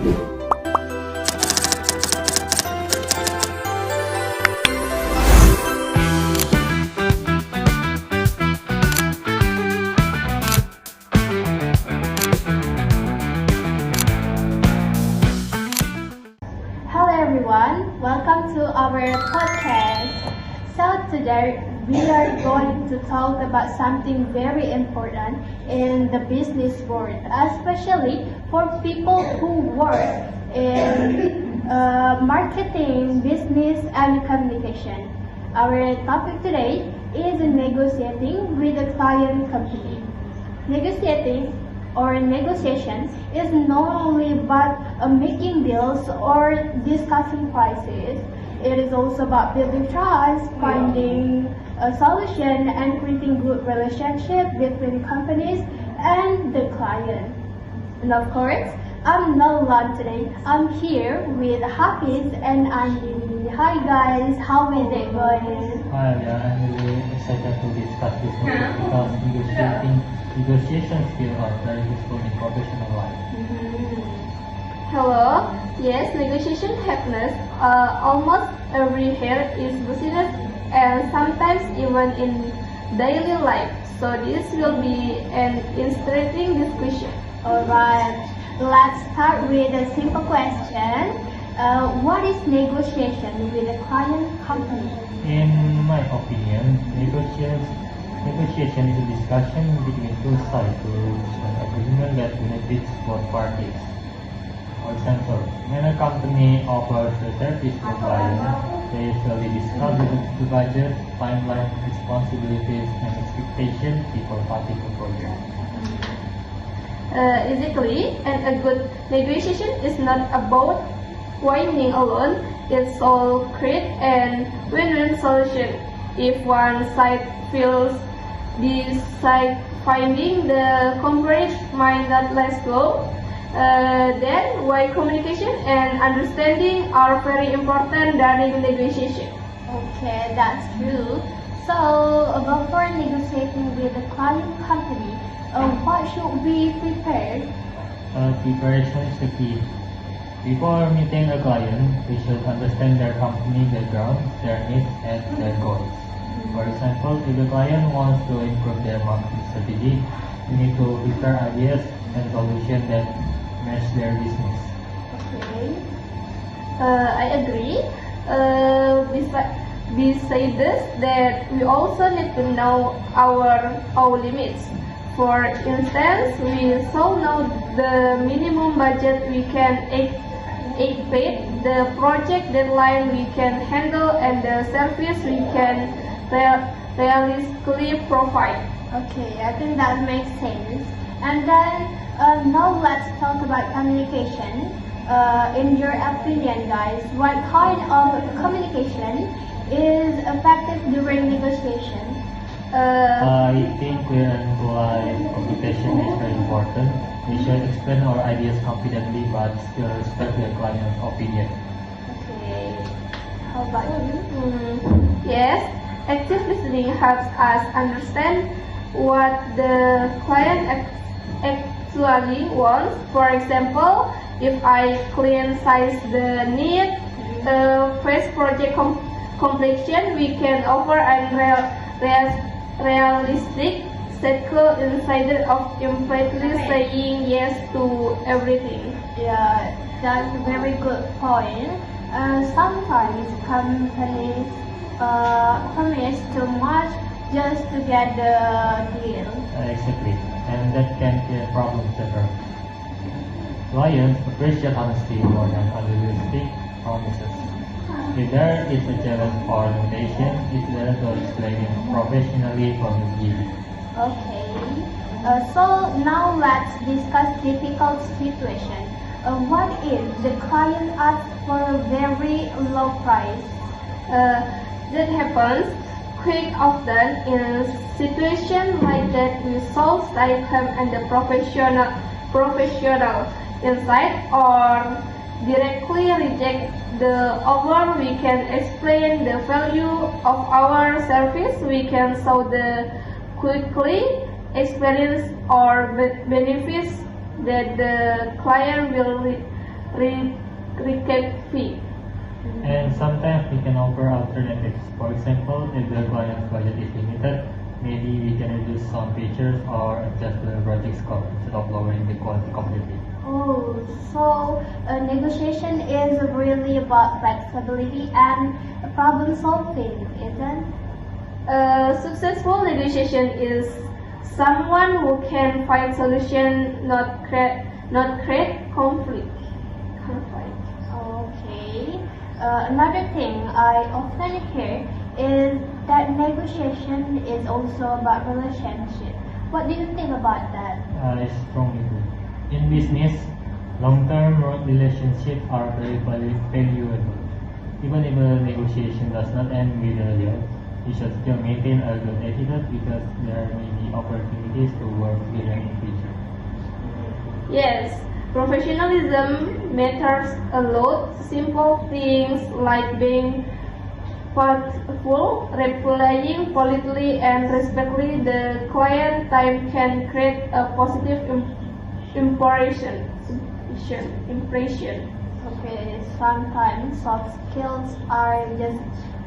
Hello everyone, welcome to our podcast. So today we are going to talk about something very important in the business world, especially for people who work in marketing, business, and communication. Our topic today is negotiating with a client company. Negotiating or negotiation is not only about making deals or discussing prices. It is also about building trust, finding a solution, and creating good relationship between companies and the client. And of course, I'm not alone today. I'm here with Hafiz and Andy. Hi guys, how is it going? Hi, I'm really excited to discuss this topic because negotiation skills are very useful in professional life. Hello. Yes, negotiation happens almost everywhere in business and sometimes even in daily life. So this will be an interesting discussion. Alright, let's start with a simple question. What is negotiation with a client company? In my opinion, negotiation is a discussion between two sides to reach an agreement that benefits both parties. For example, when a company offers a service to a client, they usually discuss the budget, timeline, responsibilities, and expectations before starting the project. Exactly, and a good negotiation is not about winning alone. It's all create an win-win solution. If one side feels the side finding the compromise might not let go, then why communication and understanding are very important during negotiation. Okay, that's true. So, before negotiating with a client company, what should we prepare? Preparation is the key. Before meeting a client, we should understand their company background, their needs, and their goals. For example, if the client wants to improve their marketing strategy, we need to prepare ideas and solutions that match their business. Okay. I agree. Besides this, that we also need to know our limits. For instance, we shall know the minimum budget we can expect, the project deadline we can handle, and the service we can realistically provide. Okay, I think that makes sense. And then now let's talk about communication. In your opinion, guys, what kind of communication is effective during negotiation? I think clear and polite communication is very important. We should explain our ideas confidently but still respect the client's opinion. Okay. How about you? Yes, active listening helps us understand what the client actually wants. For example, if I clear-size the need, face project completion, we can offer a realistic cycle instead of implicitly saying yes to everything. Yeah, that's a very good point. Sometimes companies promise too much just to get the deal. Exactly, and that can create problems later. Clients appreciate honesty more than unrealistic promises. If there is a challenge or limitation, it's better to explain it professionally from the beginning. Okay. So now let's discuss difficult situation. What if the client asks for a very low price? That happens quite often in situations like that. We solve the item and the professional insight or directly reject the offer. We can explain the value of our service. We can show the quickly experience or benefits that the client will recap fee. And sometimes we can offer alternatives. For example, if the client's budget is limited, maybe we can reduce some features or adjust the project scope instead of lowering the quality completely. Oh, so negotiation is really about flexibility and problem solving, isn't? A successful negotiation is someone who can find solution, not create conflict. Okay. Another thing I often hear is that negotiation is also about relationship. What do you think about that? I strongly do. In business, long-term relationships are very valuable. Even if a negotiation does not end with a deal, you should still maintain a good attitude because there may be opportunities to work together in future. Yes, professionalism matters a lot. Simple things like being thoughtful, replying politely and respectfully the client time can create a positive impression. Okay, sometimes soft skills are just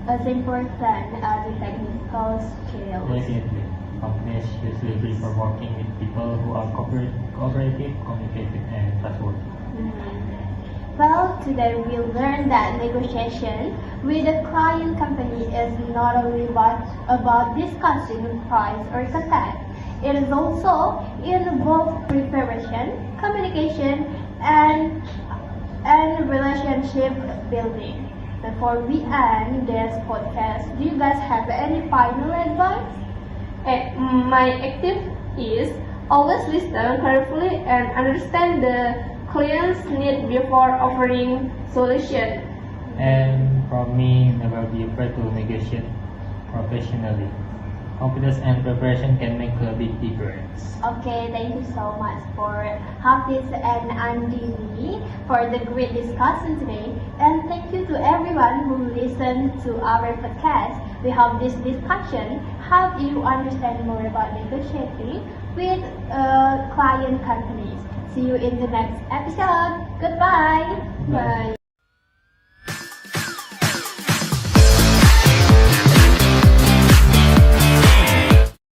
as important as the technical skills. Definitely, companies usually prefer working with people who are cooperative, communicative, and trustworthy. Well, today we learned that negotiation with a client company is not only about discussing price or contact. It is also involved preparation, communication, and relationship building. Before we end this podcast, do you guys have any final advice? My active is always listen carefully and understand the client's need before offering solution. And for me, never be afraid to negotiate professionally. Confidence and preparation can make a big difference. Okay, thank you so much for Hafiz and Andini for the great discussion today. And thank you to everyone who listened to our podcast. We hope this discussion helped you understand more about negotiating with client companies. See you in the next episode. Goodbye. Bye.